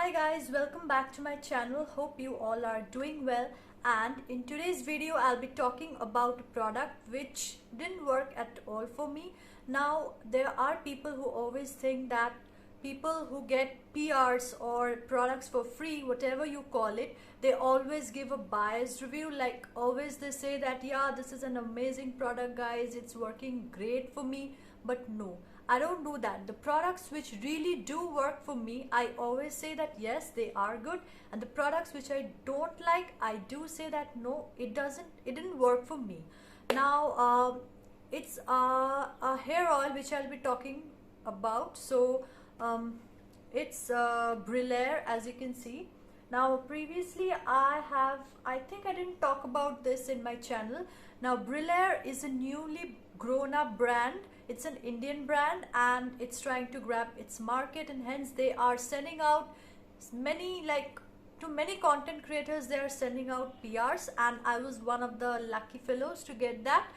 Hi guys, welcome back to my channel. Hope you all are doing well, and in today's video I'll be talking about a product which didn't work at all for me. Now there are people who always think that people who get PRs or products for free, whatever you call it, they always give a biased review. Like always they say that yeah, this is an amazing product guys, it's working great for me. But no, I don't do that. The products which really do work for me, I always say that yes, they are good, and the products which I don't like, I do say that no, it didn't work for me. Now it's a hair oil which I'll be talking about. So it's Brulaire, as you can see. Now previously I think I didn't talk about this in my channel. Now Brulaire is a newly grown up brand. It's an Indian brand and it's trying to grab its market, and hence they are sending out many, like to many content creators, they are sending out PRs, and I was one of the lucky fellows to get that.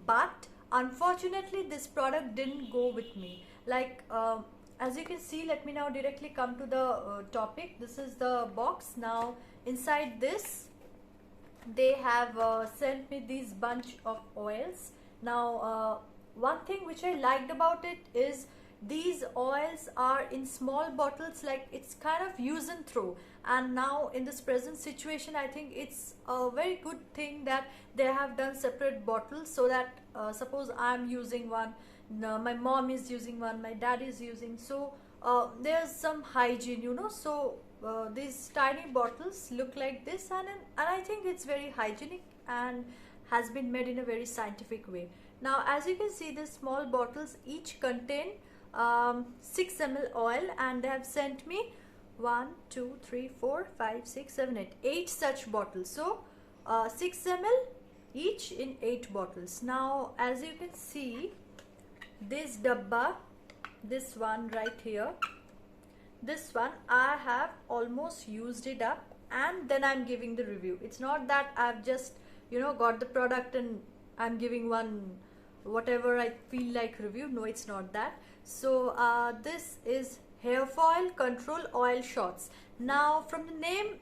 But unfortunately this product didn't go with me. Like as you can see, let me now directly come to the topic. This is the box. Now inside this they have sent me these bunch of oils. Now one thing which I liked about it is these oils are in small bottles, like it's kind of use and throw. And now in this present situation, I think it's a very good thing that they have done separate bottles, so that suppose I'm using one, my mom is using one, my dad is using, so there's some hygiene, you know. So these tiny bottles look like this, and I think it's very hygienic and has been made in a very scientific way. Now as you can see, these small bottles each contain 6 ml oil, and they have sent me 1 2 3 4 5 6 7 8 such bottles. So 6 ml each in 8 bottles. Now as you can see, this dabba, this one right here, this one I have almost used it up, and then I'm giving the review. It's not that I've just, you know, got the product and I'm giving one whatever I feel like review. No, it's not that. So this is hair foil control oil shots. Now from the name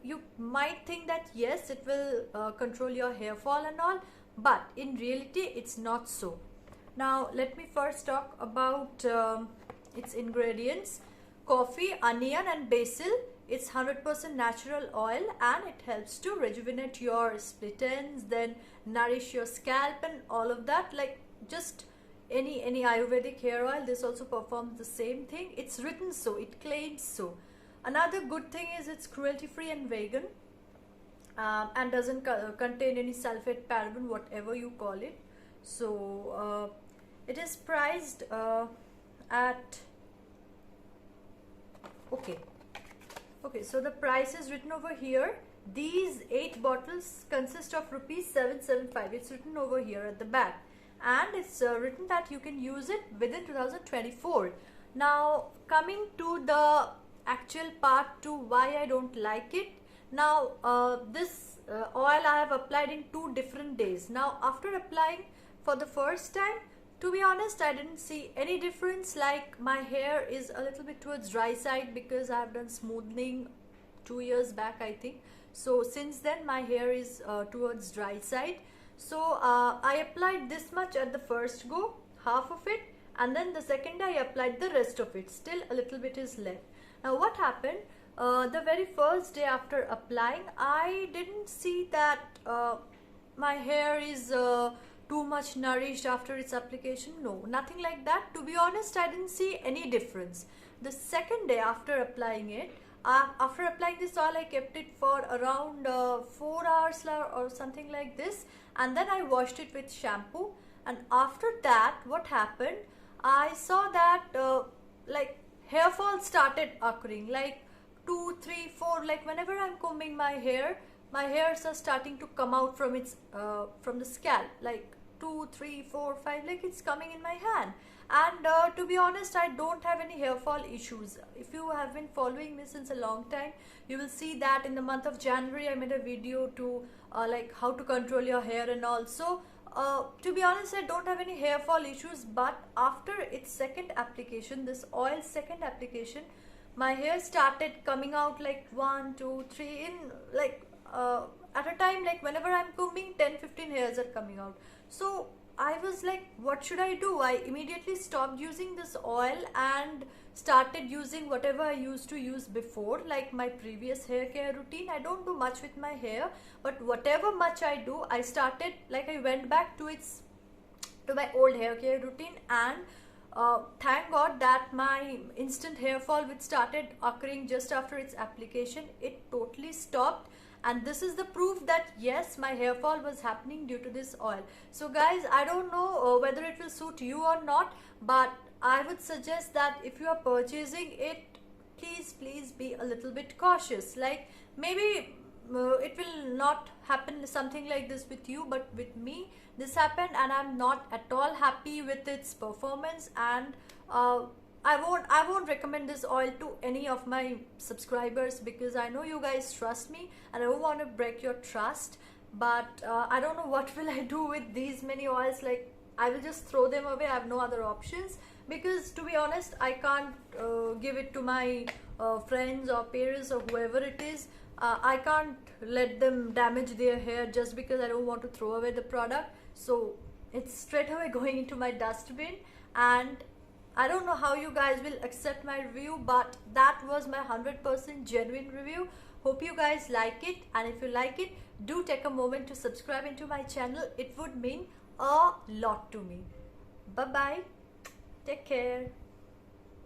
you might think that yes, it will control your hair fall and all, but in reality it's not so. Now let me first talk about its ingredients. Coffee, onion and basil. It's 100% natural oil, and it helps to rejuvenate your split ends, then nourish your scalp and all of that. Like just any Ayurvedic hair oil, this also performs the same thing. It's written so, it claims so. Another good thing is it's cruelty free and vegan, and doesn't contain any sulfate, paraben, whatever you call it. So it is priced at okay, so the price is written over here. These 8 bottles consist of rupees 775. It's written over here at the back, and it's written that you can use it within 2024. Now coming to the actual part to why I don't like it. Now this oil I have applied in 2 different days. Now after applying for the first time, to be honest, I didn't see any difference. Like my hair is a little bit towards dry side because I have done smoothing 2 years back, I think. So since then my hair is towards dry side. So I applied this much at the first go, half of it, and then the second day I applied the rest of it. Still a little bit is left. Now what happened, the very first day after applying, I didn't see that my hair is too much nourished after its application. No, nothing like that. To be honest, I didn't see any difference. The second day after applying it, after applying this oil, I kept it for around 4 hours or something like this, and then I washed it with shampoo. And after that, what happened, I saw that like hair fall started occurring, like 2 3 4, like whenever I'm combing my hairs are starting to come out from its from the scalp, like 2 3 4 5, like it's coming in my hand. And to be honest, I don't have any hair fall issues. If you have been following me since a long time, you will see that in the month of January I made a video to like how to control your hair and all. So to be honest, I don't have any hair fall issues. But after its second application, this oil second application, my hair started coming out like 1 2 3 in like at a time, like whenever I'm combing 10 15 hairs are coming out. So I was like, what should I do? I immediately stopped using this oil and started using whatever I used to use before, like my previous hair care routine. I don't do much with my hair, but whatever much I do, I started, like I went back to my old hair care routine. And thank God that my instant hair fall, which started occurring just after its application, it totally stopped. And this is the proof that yes, my hair fall was happening due to this oil. So guys, I don't know whether it will suit you or not, but I would suggest that if you are purchasing it, please be a little bit cautious. Like maybe it will not happen something like this with you, but with me this happened, and I'm not at all happy with its performance. And I won't recommend this oil to any of my subscribers, because I know you guys trust me and I don't want to break your trust. But I don't know what will I do with these many oils. Like I will just throw them away. I have no other options, because to be honest, I can't give it to my friends or parents or whoever it is. I can't let them damage their hair just because I don't want to throw away the product. So it's straight away going into my dustbin. And I don't know how you guys will accept my review, but that was my 100% genuine review. Hope you guys like it, and if you like it, do take a moment to subscribe into my channel. It would mean a lot to me. Bye bye. Take care.